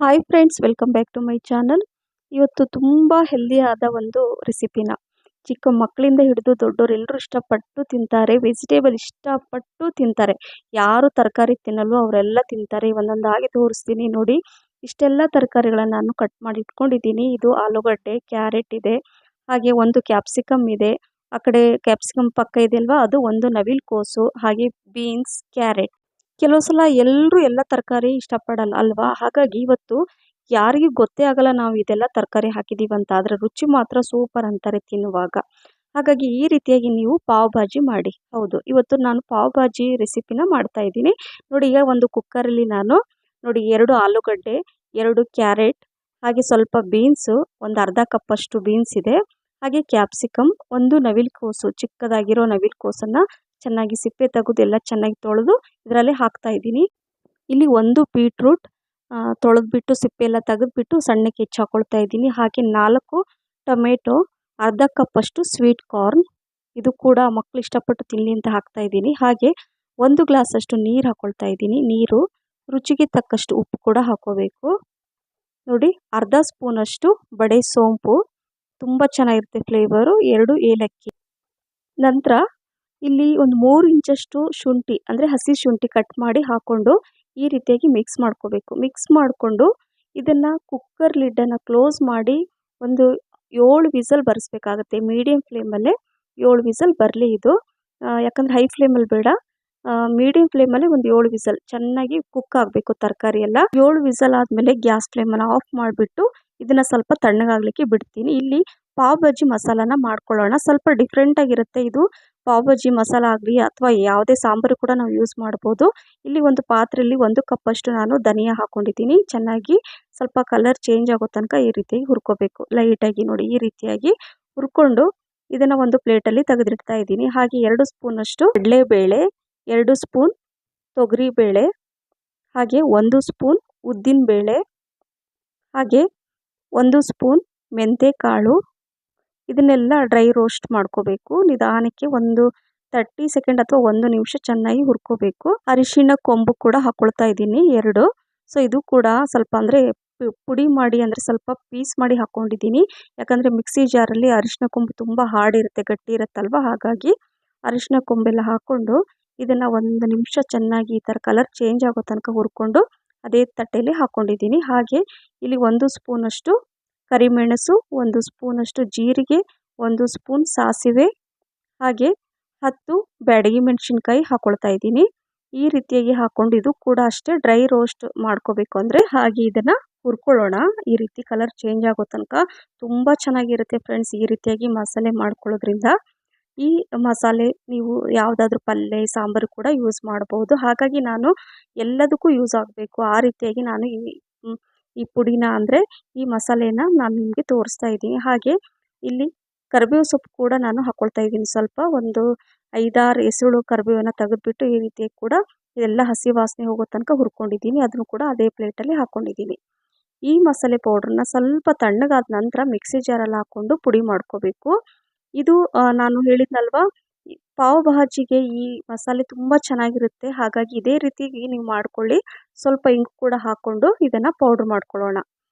Hi friends, welcome back to my channel. ಇವತ್ತು ತುಂಬ ಹೆಲ್ದಿಯಾದ ಒಂದು ರೆಸಿಪಿನ ಚಿಕ್ಕ ಮಕ್ಕಳಿಂದ ಹಿಡಿದು ದೊಡ್ಡವರೆಲ್ಲರೂ ಇಷ್ಟಪಟ್ಟು ತಿಂತಾರೆ. ವೆಜಿಟೇಬಲ್ ಇಷ್ಟಪಟ್ಟು ತಿಂತಾರೆ. ಯಾರು ತರಕಾರಿ ತಿನ್ನಲ್ವೋ ಅವರೆಲ್ಲ ತಿಂತಾರೆ. ಒಂದೊಂದಾಗಿ ತೋರಿಸ್ತೀನಿ ನೋಡಿ. ಇಷ್ಟೆಲ್ಲ ತರಕಾರಿಗಳನ್ನು ನಾನು ಕಟ್ ಮಾಡಿ ಇಟ್ಕೊಂಡಿದ್ದೀನಿ. ಇದು ಆಲೂಗಡ್ಡೆ, ಕ್ಯಾರೆಟ್ ಇದೆ, ಹಾಗೆ ಒಂದು ಕ್ಯಾಪ್ಸಿಕಮ್ ಇದೆ. ಆ ಕಡೆ ಕ್ಯಾಪ್ಸಿಕಮ್ ಪಕ್ಕ ಇದೆ ಅಲ್ವಾ, ಅದು ಒಂದು ನವಿಲು ಕೋಸು, ಹಾಗೆ ಬೀನ್ಸ್, ಕ್ಯಾರೆಟ್. ಕೆಲವು ಸಲ ಎಲ್ಲರೂ ಎಲ್ಲ ತರಕಾರಿ ಇಷ್ಟಪಡಲ್ಲ ಅಲ್ವಾ? ಹಾಗಾಗಿ ಇವತ್ತು ಯಾರಿಗೂ ಗೊತ್ತೇ ಆಗಲ್ಲ ನಾವು ಇದೆಲ್ಲ ತರಕಾರಿ ಹಾಕಿದ್ದೀವಿ ಅಂತ. ಆದರೆ ರುಚಿ ಮಾತ್ರ ಸೂಪರ್ ಅಂತಾರೆ ತಿನ್ನುವಾಗ. ಹಾಗಾಗಿ ಈ ರೀತಿಯಾಗಿ ನೀವು ಪಾವ್ ಭಾಜಿ ಮಾಡಿ. ಹೌದು, ಇವತ್ತು ನಾನು ಪಾವ್ ಭಾಜಿ ರೆಸಿಪಿನ ಮಾಡ್ತಾ ಇದ್ದೀನಿ. ನೋಡಿ, ಈಗ ಒಂದು ಕುಕ್ಕರಲ್ಲಿ ನಾನು ನೋಡಿ 2 ಆಲೂಗಡ್ಡೆ, 2 ಕ್ಯಾರೆಟ್, ಹಾಗೆ ಸ್ವಲ್ಪ ಬೀನ್ಸು, ಒಂದು ಅರ್ಧ ಕಪ್ಪಷ್ಟು ಬೀನ್ಸ್ ಇದೆ, ಹಾಗೆ ಕ್ಯಾಪ್ಸಿಕಮ್, ಒಂದು ನವಿಲುಕೋಸು, ಚಿಕ್ಕದಾಗಿರೋ ನವಿಲುಕೋಸನ್ನು ಚೆನ್ನಾಗಿ ಸಿಪ್ಪೆ ತೆಗೆದು ಎಲ್ಲ ಚೆನ್ನಾಗಿ ತೊಳೆದು ಇದರಲ್ಲಿ ಹಾಕ್ತಾ ಇದ್ದೀನಿ. ಇಲ್ಲಿ ಒಂದು ಬೀಟ್ರೂಟ್ ತೊಳೆದ್ಬಿಟ್ಟು ಸಿಪ್ಪೆ ಎಲ್ಲ ತೆಗೆದ್ಬಿಟ್ಟು ಸಣ್ಣಕ್ಕೆ ಹೆಚ್ಚಿ ಹಾಕೊಳ್ತಾ ಇದ್ದೀನಿ. ಹಾಗೆ 4 ಟೊಮೆಟೊ, ಅರ್ಧ ಕಪ್ಪಷ್ಟು ಸ್ವೀಟ್ ಕಾರ್ನ್, ಇದು ಕೂಡ ಮಕ್ಕಳು ಇಷ್ಟಪಟ್ಟು ತಿನ್ನಲಿ ಅಂತ ಹಾಕ್ತಾ ಇದ್ದೀನಿ. ಹಾಗೆ 1 ಗ್ಲಾಸಷ್ಟು ನೀರು ಹಾಕೊಳ್ತಾ ಇದ್ದೀನಿ. ನೀರು ರುಚಿಗೆ ತಕ್ಕಷ್ಟು ಉಪ್ಪು ಕೂಡ ಹಾಕೋಬೇಕು. ನೋಡಿ, ಅರ್ಧ ಸ್ಪೂನಷ್ಟು ಬಡೆ ಸೋಂಪು, ತುಂಬ ಚೆನ್ನಾಗಿರುತ್ತೆ ಫ್ಲೇವರು, 2 ಏಲಕ್ಕಿ. ನಂತರ ಇಲ್ಲಿ ಒಂದು 3 ಇಂಚಷ್ಟು ಶುಂಠಿ ಅಂದರೆ ಹಸಿ ಶುಂಠಿ ಕಟ್ ಮಾಡಿ ಹಾಕ್ಕೊಂಡು ಈ ರೀತಿಯಾಗಿ ಮಿಕ್ಸ್ ಮಾಡ್ಕೋಬೇಕು. ಮಿಕ್ಸ್ ಮಾಡಿಕೊಂಡು ಇದನ್ನು ಕುಕ್ಕರ್ ಲಿಡ್ಡನ್ನು ಕ್ಲೋಸ್ ಮಾಡಿ ಒಂದು 7 ವಿಸಲ್ ಬರೆಸ್ಬೇಕಾಗತ್ತೆ. ಮೀಡಿಯಮ್ ಫ್ಲೇಮಲ್ಲೇ 7 ವಿಸಲ್ ಬರಲಿ ಇದು. ಯಾಕಂದರೆ ಹೈ ಫ್ಲೇಮಲ್ಲಿ ಬೇಡ, ಮೀಡಿಯಮ್ ಫ್ಲೇಮಲ್ಲಿ ಒಂದು 7 ವಿಸಲ್ ಚೆನ್ನಾಗಿ ಕುಕ್ ಆಗಬೇಕು ತರಕಾರಿ ಎಲ್ಲ. 7 ವಿಸಲ್ ಆದಮೇಲೆ ಗ್ಯಾಸ್ ಫ್ಲೇಮನ್ನು ಆಫ್ ಮಾಡಿಬಿಟ್ಟು ಇದನ್ನು ಸ್ವಲ್ಪ ತಣ್ಣಗಾಗಲಿಕ್ಕೆ ಬಿಡ್ತೀನಿ. ಇಲ್ಲಿ ಪಾವ್ ಭಾಜಿ ಮಸಾಲಾನ ಮಾಡ್ಕೊಳ್ಳೋಣ. ಸ್ವಲ್ಪ ಡಿಫ್ರೆಂಟಾಗಿರುತ್ತೆ ಇದು. ಪಾವ್ ಭಾಜಿ ಮಸಾಲ ಆಗಲಿ ಅಥವಾ ಯಾವುದೇ ಸಾಂಬಾರು ಕೂಡ ನಾವು ಯೂಸ್ ಮಾಡ್ಬೋದು. ಇಲ್ಲಿ ಒಂದು ಪಾತ್ರೆಯಲ್ಲಿ 1 ಕಪ್ಪಷ್ಟು ನಾನು ಧನಿಯಾ ಹಾಕ್ಕೊಂಡಿದ್ದೀನಿ. ಚೆನ್ನಾಗಿ ಸ್ವಲ್ಪ ಕಲರ್ ಚೇಂಜ್ ಆಗೋ ತನಕ ಈ ರೀತಿಯಾಗಿ ಹುರ್ಕೋಬೇಕು. ಲೈಟಾಗಿ ನೋಡಿ, ಈ ರೀತಿಯಾಗಿ ಹುರ್ಕೊಂಡು ಇದನ್ನು ಒಂದು ಪ್ಲೇಟಲ್ಲಿ ತೆಗೆದಿಡ್ತಾ ಇದ್ದೀನಿ. ಹಾಗೆ 2 ಸ್ಪೂನಷ್ಟು ಕಡಲೆಬೇಳೆ, 2 ಸ್ಪೂನ್ ತೊಗರಿಬೇಳೆ, ಹಾಗೆ 1 ಸ್ಪೂನ್ ಉದ್ದಿನಬೇಳೆ, ಹಾಗೆ 1 ಸ್ಪೂನ್ ಮೆಂತ್ಯಕಾಳು. ಇದನ್ನೆಲ್ಲ ಡ್ರೈ ರೋಸ್ಟ್ ಮಾಡ್ಕೋಬೇಕು. ನಿಧಾನಕ್ಕೆ ಒಂದು 30 ಸೆಕೆಂಡ್ ಅಥವಾ 1 ನಿಮಿಷ ಚೆನ್ನಾಗಿ ಹುರ್ಕೋಬೇಕು. ಅರಿಶಿಣ ಕೊಂಬು ಕೂಡ ಹಾಕ್ಕೊಳ್ತಾ ಇದ್ದೀನಿ 2. ಸೊ ಇದು ಕೂಡ ಸ್ವಲ್ಪ ಅಂದರೆ ಪುಡಿ ಮಾಡಿ, ಅಂದರೆ ಸ್ವಲ್ಪ ಪೀಸ್ ಮಾಡಿ ಹಾಕ್ಕೊಂಡಿದ್ದೀನಿ. ಯಾಕಂದರೆ ಮಿಕ್ಸಿ ಜಾರಲ್ಲಿ ಅರಿಶಿಣ ಕೊಂಬು ತುಂಬ ಹಾರ್ಡ್ ಇರುತ್ತೆ, ಗಟ್ಟಿ ಇರುತ್ತಲ್ವ. ಹಾಗಾಗಿ ಅರಿಶಿಣ ಕೊಂಬೆಲ್ಲ ಹಾಕ್ಕೊಂಡು ಇದನ್ನು 1 ನಿಮಿಷ ಚೆನ್ನಾಗಿ ಈ ಥರ ಕಲರ್ ಚೇಂಜ್ ಆಗೋ ತನಕ ಹುರ್ಕೊಂಡು ಅದೇ ತಟ್ಟೆಯಲ್ಲಿ ಹಾಕ್ಕೊಂಡಿದ್ದೀನಿ. ಹಾಗೆ ಇಲ್ಲಿ 1 ಸ್ಪೂನಷ್ಟು ಕರಿಮೆಣಸು, 1 ಸ್ಪೂನಷ್ಟು ಜೀರಿಗೆ, 1 ಸ್ಪೂನ್ ಸಾಸಿವೆ, ಹಾಗೆ 10 ಬ್ಯಾಡಗಿ ಮೆಣಸಿನ್ಕಾಯಿ ಹಾಕ್ಕೊಳ್ತಾ ಇದ್ದೀನಿ. ಈ ರೀತಿಯಾಗಿ ಹಾಕ್ಕೊಂಡು ಇದು ಕೂಡ ಅಷ್ಟೇ ಡ್ರೈ ರೋಸ್ಟ್ ಮಾಡ್ಕೋಬೇಕು. ಅಂದರೆ ಹಾಗೆ ಇದನ್ನು ಹುರ್ಕೊಳ್ಳೋಣ ಈ ರೀತಿ ಕಲರ್ ಚೇಂಜ್ ಆಗೋ ತನಕ. ತುಂಬ ಚೆನ್ನಾಗಿರುತ್ತೆ ಫ್ರೆಂಡ್ಸ್ ಈ ರೀತಿಯಾಗಿ ಮಸಾಲೆ ಮಾಡ್ಕೊಳ್ಳೋದ್ರಿಂದ. ಈ ಮಸಾಲೆ ನೀವು ಯಾವುದಾದ್ರೂ ಪಲ್ಯ, ಸಾಂಬಾರು ಕೂಡ ಯೂಸ್ ಮಾಡ್ಬೋದು. ಹಾಗಾಗಿ ನಾನು ಎಲ್ಲದಕ್ಕೂ ಯೂಸ್ ಆಗಬೇಕು ಆ ರೀತಿಯಾಗಿ ನಾನು ಈ ಪುಡಿನ ಅಂದರೆ ಈ ಮಸಾಲೆನ ನಾನು ನಿಮಗೆ ತೋರಿಸ್ತಾ ಇದ್ದೀನಿ. ಹಾಗೆ ಇಲ್ಲಿ ಕರಿಬೇವು ಸೊಪ್ಪು ಕೂಡ ನಾನು ಹಾಕ್ಕೊಳ್ತಾ ಇದ್ದೀನಿ. ಸ್ವಲ್ಪ ಒಂದು 5-6 ಎಸಳು ಕರಿಬೇವನ್ನು ತೆಗೆದುಬಿಟ್ಟು ಈ ರೀತಿಯಾಗಿ ಕೂಡ ಇದೆಲ್ಲ ಹಸಿ ವಾಸನೆ ಹೋಗೋ ತನಕ ಹುರ್ಕೊಂಡಿದ್ದೀನಿ. ಅದನ್ನು ಕೂಡ ಅದೇ ಪ್ಲೇಟಲ್ಲಿ ಹಾಕ್ಕೊಂಡಿದ್ದೀನಿ. ಈ ಮಸಾಲೆ ಪೌಡ್ರನ್ನ ಸ್ವಲ್ಪ ತಣ್ಣಗಾದ ನಂತರ ಮಿಕ್ಸಿ ಜಾರಲ್ಲಿ ಹಾಕ್ಕೊಂಡು ಪುಡಿ ಮಾಡ್ಕೋಬೇಕು. ಇದು ನಾನು ಹೇಳಿದ್ನಲ್ವ, ಪಾವ್ ಭಾಜಿಗೆ ಈ ಮಸಾಲೆ ತುಂಬ ಚೆನ್ನಾಗಿರುತ್ತೆ. ಹಾಗಾಗಿ ಇದೇ ರೀತಿಯಾಗಿ ನೀವು ಮಾಡ್ಕೊಳ್ಳಿ. ಸ್ವಲ್ಪ ಇಂಗು ಕೂಡ ಹಾಕ್ಕೊಂಡು ಇದನ್ನು ಪೌಡ್ರ್ ಮಾಡ್ಕೊಳ್ಳೋಣ.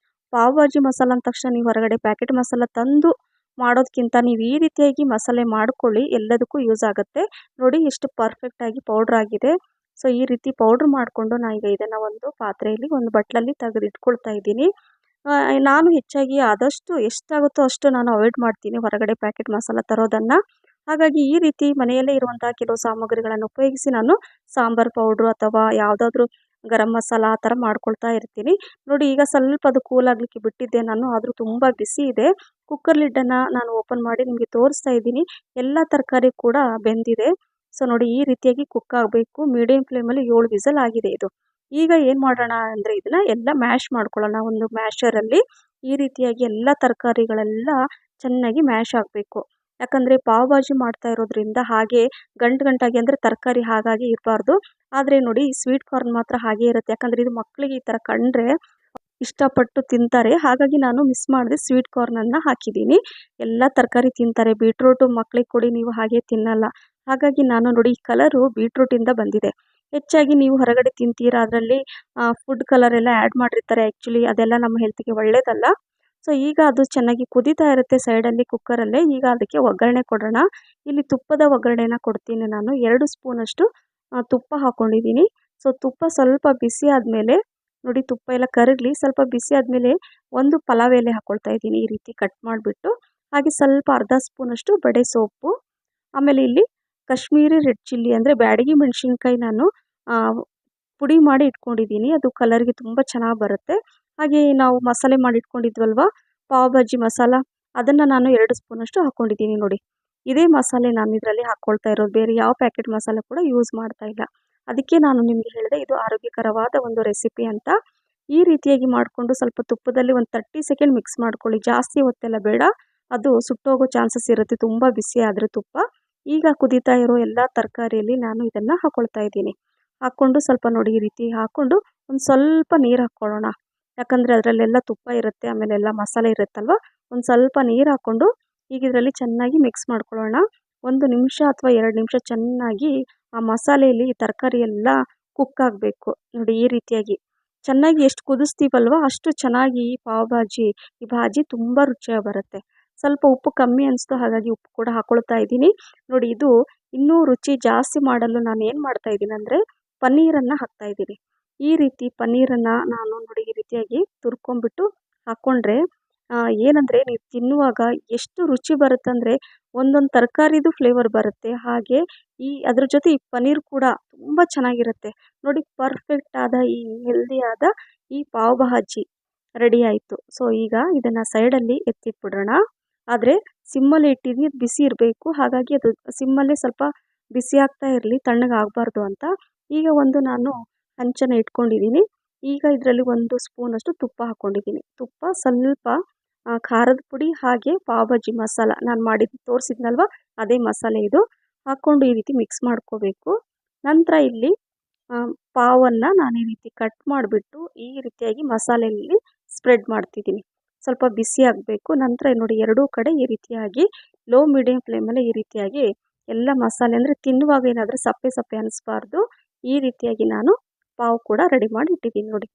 ಪಾವ್ ಭಾಜಿ ಮಸಾಲ ಅಂದ ತಕ್ಷಣ ನೀವು ಹೊರಗಡೆ ಪ್ಯಾಕೆಟ್ ಮಸಾಲ ತಂದು ಮಾಡೋದಕ್ಕಿಂತ ನೀವು ಈ ರೀತಿಯಾಗಿ ಮಸಾಲೆ ಮಾಡ್ಕೊಳ್ಳಿ, ಎಲ್ಲದಕ್ಕೂ ಯೂಸ್ ಆಗುತ್ತೆ. ನೋಡಿ ಎಷ್ಟು ಪರ್ಫೆಕ್ಟಾಗಿ ಪೌಡ್ರ್ ಆಗಿದೆ. ಸೊ ಈ ರೀತಿ ಪೌಡ್ರ್ ಮಾಡಿಕೊಂಡು ಈಗ ಇದನ್ನು ಒಂದು ಪಾತ್ರೆಯಲ್ಲಿ ಒಂದು ಬಟ್ಲಲ್ಲಿ ತೆಗೆದು ಇಟ್ಕೊಳ್ತಾ ಇದ್ದೀನಿ. ನಾನು ಹೆಚ್ಚಾಗಿ ಆದಷ್ಟು ಎಷ್ಟಾಗುತ್ತೋ ಅಷ್ಟು ನಾನು ಅವಾಯ್ಡ್ ಮಾಡ್ತೀನಿ ಹೊರಗಡೆ ಪ್ಯಾಕೆಟ್ ಮಸಾಲ ತರೋದನ್ನು. ಹಾಗಾಗಿ ಈ ರೀತಿ ಮನೆಯಲ್ಲೇ ಇರುವಂತಹ ಕೆಲವು ಸಾಮಗ್ರಿಗಳನ್ನು ಉಪಯೋಗಿಸಿ ನಾನು ಸಾಂಬಾರು ಪೌಡ್ರು ಅಥವಾ ಯಾವುದಾದ್ರೂ ಗರಂ ಮಸಾಲ ಆ ಥರ ಮಾಡ್ಕೊಳ್ತಾ ಇರ್ತೀನಿ. ನೋಡಿ, ಈಗ ಸ್ವಲ್ಪ ಅದು ಕೂಲ್ ಆಗಲಿಕ್ಕೆ ಬಿಟ್ಟಿದ್ದೆ ನಾನು, ಆದರೂ ತುಂಬ ಬಿಸಿ ಇದೆ. ಕುಕ್ಕರ್ ಲಿಡ್ಡನ್ನು ನಾನು ಓಪನ್ ಮಾಡಿ ನಿಮಗೆ ತೋರಿಸ್ತಾ ಇದ್ದೀನಿ. ಎಲ್ಲ ತರಕಾರಿ ಕೂಡ ಬೆಂದಿದೆ. ಸೊ ನೋಡಿ, ಈ ರೀತಿಯಾಗಿ ಕುಕ್ ಆಗಬೇಕು. ಮೀಡಿಯಮ್ ಫ್ಲೇಮಲ್ಲಿ 7 ವಿಸಲ್ ಆಗಿದೆ ಇದು. ಈಗ ಏನು ಮಾಡೋಣ ಅಂದರೆ ಇದನ್ನು ಎಲ್ಲ ಮ್ಯಾಶ್ ಮಾಡ್ಕೊಳ್ಳೋಣ. ಒಂದು ಮ್ಯಾಶರಲ್ಲಿ ಈ ರೀತಿಯಾಗಿ ಎಲ್ಲ ತರಕಾರಿಗಳೆಲ್ಲ ಚೆನ್ನಾಗಿ ಮ್ಯಾಶ್ ಆಗಬೇಕು. ಯಾಕಂದರೆ ಪಾವ್ ಭಾಜಿ ಮಾಡ್ತಾ ಇರೋದ್ರಿಂದ ಹಾಗೆ ಗಂಟಾಗಿ ಅಂದರೆ ತರಕಾರಿ ಹಾಗಾಗಿ ಇರಬಾರ್ದು. ಆದರೆ ನೋಡಿ, ಸ್ವೀಟ್ ಕಾರ್ನ್ ಮಾತ್ರ ಹಾಗೇ ಇರುತ್ತೆ. ಯಾಕಂದರೆ ಇದು ಮಕ್ಕಳಿಗೆ ಈ ಥರ ಕಂಡ್ರೆ ಇಷ್ಟಪಟ್ಟು ತಿಂತಾರೆ. ಹಾಗಾಗಿ ನಾನು ಮಿಸ್ ಮಾಡದೆ ಸ್ವೀಟ್ ಕಾರ್ನನ್ನು ಹಾಕಿದ್ದೀನಿ. ಎಲ್ಲ ತರಕಾರಿ ತಿಂತಾರೆ. ಬೀಟ್ರೂಟು ಮಕ್ಕಳಿಗೆ ಕೊಡಿ, ನೀವು ಹಾಗೆ ತಿನ್ನಲ್ಲ. ಹಾಗಾಗಿ ನಾನು ನೋಡಿ, ಈ ಕಲರು ಬೀಟ್ರೂಟಿಂದ ಬಂದಿದೆ. ಹೆಚ್ಚಾಗಿ ನೀವು ಹೊರಗಡೆ ತಿಂತೀರಾ, ಅದರಲ್ಲಿ ಫುಡ್ ಕಲರ್ ಎಲ್ಲ ಆ್ಯಡ್ ಮಾಡಿರ್ತಾರೆ. ಆ್ಯಕ್ಚುಲಿ ಅದೆಲ್ಲ ನಮ್ಮ ಹೆಲ್ತ್ಗೆ ಒಳ್ಳೆಯದಲ್ಲ. ಸೊ ಈಗ ಅದು ಚೆನ್ನಾಗಿ ಕುದೀತಾ ಇರುತ್ತೆ ಸೈಡಲ್ಲಿ ಕುಕ್ಕರಲ್ಲೇ. ಈಗ ಅದಕ್ಕೆ ಒಗ್ಗರಣೆ ಕೊಡೋಣ. ಇಲ್ಲಿ ತುಪ್ಪದ ಒಗ್ಗರಣೆನ ಕೊಡ್ತೀನಿ ನಾನು. 2 ಸ್ಪೂನಷ್ಟು ತುಪ್ಪ ಹಾಕ್ಕೊಂಡಿದ್ದೀನಿ. ಸೊ ತುಪ್ಪ ಸ್ವಲ್ಪ ಬಿಸಿ ಆದಮೇಲೆ ನೋಡಿ, ತುಪ್ಪ ಎಲ್ಲ ಕರಗಲಿ, ಸ್ವಲ್ಪ ಬಿಸಿ ಆದಮೇಲೆ ಒಂದು ಪಲಾವ್ ಎಲೆ ಹಾಕ್ಕೊಳ್ತಾ ಇದ್ದೀನಿ ಈ ರೀತಿ ಕಟ್ ಮಾಡಿಬಿಟ್ಟು. ಹಾಗೆ ಸ್ವಲ್ಪ ಅರ್ಧ ಸ್ಪೂನಷ್ಟು ಬಡೆ ಸೊಪ್ಪು, ಆಮೇಲೆ ಇಲ್ಲಿ ಕಾಶ್ಮೀರಿ ರೆಡ್ ಚಿಲ್ಲಿ ಅಂದರೆ ಬ್ಯಾಡಗಿ ಮೆಣಸಿನ್ಕಾಯಿ ನಾನು ಪುಡಿ ಮಾಡಿ ಇಟ್ಕೊಂಡಿದ್ದೀನಿ. ಅದು ಕಲರ್ಗೆ ತುಂಬ ಚೆನ್ನಾಗಿ ಬರುತ್ತೆ. ಹಾಗೆ ನಾವು ಮಸಾಲೆ ಮಾಡಿ ಇಟ್ಕೊಂಡಿದ್ವಲ್ವ ಪಾವ್ ಭಾಜಿ ಮಸಾಲ, ಅದನ್ನು ನಾನು 2 ಸ್ಪೂನಷ್ಟು ಹಾಕ್ಕೊಂಡಿದ್ದೀನಿ ನೋಡಿ. ಇದೇ ಮಸಾಲೆ ನಾನು ಇದರಲ್ಲಿ ಹಾಕ್ಕೊಳ್ತಾ ಇರೋದು, ಬೇರೆ ಯಾವ ಪ್ಯಾಕೆಟ್ ಮಸಾಲೆ ಕೂಡ ಯೂಸ್ ಮಾಡ್ತಾ ಇಲ್ಲ. ಅದಕ್ಕೆ ನಾನು ನಿಮಗೆ ಹೇಳಿದೆ ಇದು ಆರೋಗ್ಯಕರವಾದ ಒಂದು ರೆಸಿಪಿ ಅಂತ. ಈ ರೀತಿಯಾಗಿ ಮಾಡಿಕೊಂಡು ಸ್ವಲ್ಪ ತುಪ್ಪದಲ್ಲಿ ಒಂದು 30 ಸೆಕೆಂಡ್ ಮಿಕ್ಸ್ ಮಾಡ್ಕೊಳ್ಳಿ. ಜಾಸ್ತಿ ಹೊತ್ತೆಲ್ಲ ಬೇಡ, ಅದು ಸುಟ್ಟೋಗೋ ಚಾನ್ಸಸ್ ಇರುತ್ತೆ ತುಂಬ ಬಿಸಿ ಆದರೆ ತುಪ್ಪ. ಈಗ ಕುದೀತಾ ಇರೋ ಎಲ್ಲ ತರಕಾರಿಯಲ್ಲಿ ನಾನು ಇದನ್ನು ಹಾಕ್ಕೊಳ್ತಾ ಇದ್ದೀನಿ. ಹಾಕ್ಕೊಂಡು ಸ್ವಲ್ಪ ನೋಡಿ ಈ ರೀತಿ ಹಾಕ್ಕೊಂಡು ಒಂದು ಸ್ವಲ್ಪ ನೀರು ಹಾಕ್ಕೊಳ್ಳೋಣ. ಯಾಕಂದರೆ ಅದರಲ್ಲೆಲ್ಲ ತುಪ್ಪ ಇರುತ್ತೆ, ಆಮೇಲೆ ಎಲ್ಲ ಮಸಾಲೆ ಇರುತ್ತಲ್ವ. ಒಂದು ಸ್ವಲ್ಪ ನೀರು ಹಾಕ್ಕೊಂಡು ಈಗ ಇದರಲ್ಲಿ ಚೆನ್ನಾಗಿ ಮಿಕ್ಸ್ ಮಾಡ್ಕೊಳ್ಳೋಣ. 1 ನಿಮಿಷ ಅಥವಾ 2 ನಿಮಿಷ ಚೆನ್ನಾಗಿ ಆ ಮಸಾಲೆಯಲ್ಲಿ ಈ ತರಕಾರಿ ಎಲ್ಲ ಕುಕ್ ಆಗಬೇಕು. ನೋಡಿ ಈ ರೀತಿಯಾಗಿ ಚೆನ್ನಾಗಿ ಎಷ್ಟು ಕುದಿಸ್ತೀವಲ್ವ ಅಷ್ಟು ಚೆನ್ನಾಗಿ ಈ ಪಾವ್ ಭಾಜಿ, ಈ ಭಾಜಿ ತುಂಬ ರುಚಿಯಾಗಿ ಬರುತ್ತೆ. ಸ್ವಲ್ಪ ಉಪ್ಪು ಕಮ್ಮಿ ಅನಿಸ್ತು, ಹಾಗಾಗಿ ಉಪ್ಪು ಕೂಡ ಹಾಕ್ಕೊಳ್ತಾ ಇದ್ದೀನಿ. ನೋಡಿ, ಇದು ಇನ್ನೂ ರುಚಿ ಜಾಸ್ತಿ ಮಾಡಲು ನಾನು ಏನು ಮಾಡ್ತಾ ಇದ್ದೀನಿ ಅಂದರೆ ಪನ್ನೀರನ್ನು ಹಾಕ್ತಾ ಇದ್ದೀನಿ. ಈ ರೀತಿ ಪನ್ನೀರನ್ನು ನಾನು ನೋಡಿ ಈ ರೀತಿಯಾಗಿ ತುರ್ಕೊಂಬಿಟ್ಟು ಹಾಕ್ಕೊಂಡ್ರೆ ಏನಂದರೆ ನೀವು ತಿನ್ನುವಾಗ ಎಷ್ಟು ರುಚಿ ಬರುತ್ತಂದರೆ ಒಂದೊಂದು ತರಕಾರಿದು ಫ್ಲೇವರ್ ಬರುತ್ತೆ. ಹಾಗೆ ಅದ್ರ ಜೊತೆ ಈ ಪನ್ನೀರ್ ಕೂಡ ತುಂಬ ಚೆನ್ನಾಗಿರುತ್ತೆ. ನೋಡಿ, ಪರ್ಫೆಕ್ಟ್ ಆದ ಈ ಹೆಲ್ದಿಯಾದ ಈ ಪಾವ್ ಭಾಜಿ ರೆಡಿ ಆಯಿತು. ಸೊ ಈಗ ಇದನ್ನು ಸೈಡಲ್ಲಿ ಎತ್ತಿಟ್ಬಿಡೋಣ. ಆದರೆ ಸಿಮ್ಮಲ್ಲಿ ಇಟ್ಟಿದ್ದೀನಿ, ಬಿಸಿ ಇರಬೇಕು. ಹಾಗಾಗಿ ಅದು ಸಿಮ್ಮಲ್ಲೇ ಸ್ವಲ್ಪ ಬಿಸಿ ಆಗ್ತಾ ಇರಲಿ, ತಣ್ಣಗಾಗಬಾರ್ದು ಅಂತ. ಈಗ ಒಂದು ನಾನು ಹಂಚನ್ನು ಇಟ್ಕೊಂಡಿದ್ದೀನಿ. ಈಗ ಇದರಲ್ಲಿ 1 ಸ್ಪೂನಷ್ಟು ತುಪ್ಪ ಹಾಕ್ಕೊಂಡಿದ್ದೀನಿ. ತುಪ್ಪ, ಸ್ವಲ್ಪ ಖಾರದ ಪುಡಿ, ಹಾಗೆ ಪಾವ್ ಭಾಜಿ ಮಸಾಲ ನಾನು ತೋರಿಸಿದ್ನಲ್ವ ಅದೇ ಮಸಾಲೆ ಇದು ಹಾಕ್ಕೊಂಡು ಈ ರೀತಿ ಮಿಕ್ಸ್ ಮಾಡ್ಕೋಬೇಕು. ನಂತರ ಇಲ್ಲಿ ಪಾವನ್ನು ನಾನು ಈ ರೀತಿ ಕಟ್ ಮಾಡಿಬಿಟ್ಟು ಈ ರೀತಿಯಾಗಿ ಮಸಾಲೆಯಲ್ಲಿ ಸ್ಪ್ರೆಡ್ ಮಾಡ್ತಿದ್ದೀನಿ. ಸ್ವಲ್ಪ ಬಿಸಿ ಆಗಬೇಕು. ನಂತರ ನೋಡಿ, ಎರಡೂ ಕಡೆ ಈ ರೀತಿಯಾಗಿ ಲೋ ಮೀಡಿಯಂ ಫ್ಲೇಮಲ್ಲಿ ಈ ರೀತಿಯಾಗಿ ಎಲ್ಲ ಮಸಾಲೆ ಅಂದರೆ ತಿನ್ನುವಾಗ ಏನಾದರೂ ಸಪ್ಪೆ ಸಪ್ಪೆ ಅನ್ನಿಸ್ಬಾರ್ದು. ಈ ರೀತಿಯಾಗಿ ನಾನು ಪಾವ್ ಕೂಡ ರೆಡಿ ಮಾಡಿ ಇಟ್ಟಿದ್ದೀನಿ ನೋಡಿ.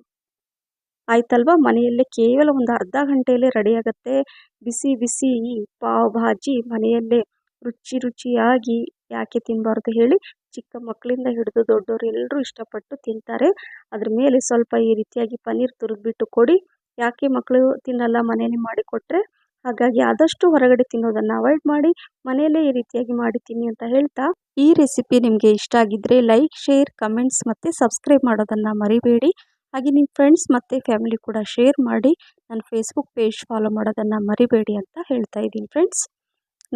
ಆಯ್ತಲ್ವ, ಮನೆಯಲ್ಲೇ ಕೇವಲ ಒಂದು ಅರ್ಧ ಗಂಟೆಯಲ್ಲೇ ರೆಡಿ ಆಗುತ್ತೆ ಬಿಸಿ ಬಿಸಿ ಈ ಪಾವ್ ಭಾಜಿ. ಮನೆಯಲ್ಲೇ ರುಚಿ ರುಚಿಯಾಗಿ ಯಾಕೆ ತಿನ್ನಬಾರ್ದು ಹೇಳಿ. ಚಿಕ್ಕ ಮಕ್ಕಳಿಂದ ಹಿಡಿದು ದೊಡ್ಡವರು ಎಲ್ಲರೂ ಇಷ್ಟಪಟ್ಟು ತಿಂತಾರೆ. ಅದ್ರ ಮೇಲೆ ಸ್ವಲ್ಪ ಈ ರೀತಿಯಾಗಿ ಪನ್ನೀರ್ ತುರಿದ್ಬಿಟ್ಟು ಕೊಡಿ. ಯಾಕೆ ಮಕ್ಕಳು ತಿನ್ನಲ್ಲ ಮನೆಯಲ್ಲಿ ಮಾಡಿಕೊಟ್ರೆ. ಹಾಗಾಗಿ ಆದಷ್ಟು ಹೊರಗಡೆ ತಿನ್ನೋದನ್ನು ಅವಾಯ್ಡ್ ಮಾಡಿ, ಮನೆಯಲ್ಲೇ ಈ ರೀತಿಯಾಗಿ ಮಾಡಿ ತಿನ್ನಿ ಅಂತ ಹೇಳ್ತಾ, ಈ ರೆಸಿಪಿ ನಿಮಗೆ ಇಷ್ಟ ಆಗಿದ್ದರೆ ಲೈಕ್, ಶೇರ್, ಕಮೆಂಟ್ಸ್ ಮತ್ತು ಸಬ್ಸ್ಕ್ರೈಬ್ ಮಾಡೋದನ್ನು ಮರಿಬೇಡಿ. ಹಾಗೆ ನಿಮ್ಮ ಫ್ರೆಂಡ್ಸ್ ಮತ್ತು ಫ್ಯಾಮಿಲಿ ಕೂಡ ಶೇರ್ ಮಾಡಿ. ನನ್ನ ಫೇಸ್ಬುಕ್ ಪೇಜ್ ಫಾಲೋ ಮಾಡೋದನ್ನು ಮರಿಬೇಡಿ ಅಂತ ಹೇಳ್ತಾ ಇದ್ದೀನಿ ಫ್ರೆಂಡ್ಸ್.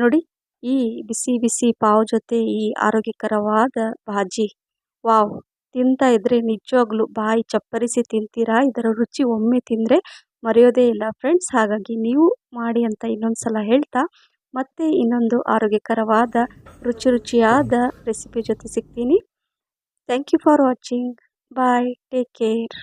ನೋಡಿ, ಈ ಬಿಸಿ ಬಿಸಿ ಪಾವ್ ಜೊತೆ ಈ ಆರೋಗ್ಯಕರವಾದ ಭಾಜಿ, ವಾವ್! ತಿಂತಾ ಇದ್ದರೆ ನಿಜವಾಗ್ಲೂ ಬಾಯಿ ಚಪ್ಪರಿಸಿ ತಿಂತೀರಾ. ಇದರ ರುಚಿ ಒಮ್ಮೆ ತಿಂದರೆ ಮರೆಯೋದೇ ಇಲ್ಲ ಫ್ರೆಂಡ್ಸ್. ಹಾಗಾಗಿ ನೀವು ಮಾಡಿ ಅಂತ ಇನ್ನೊಂದು ಸಲ ಹೇಳ್ತಾ, ಮತ್ತೆ ಇನ್ನೊಂದು ಆರೋಗ್ಯಕರವಾದ ರುಚಿಯಾದ ರೆಸಿಪಿ ಜೊತೆ ಸಿಗ್ತೀನಿ. Thank you for watching. Bye, take care.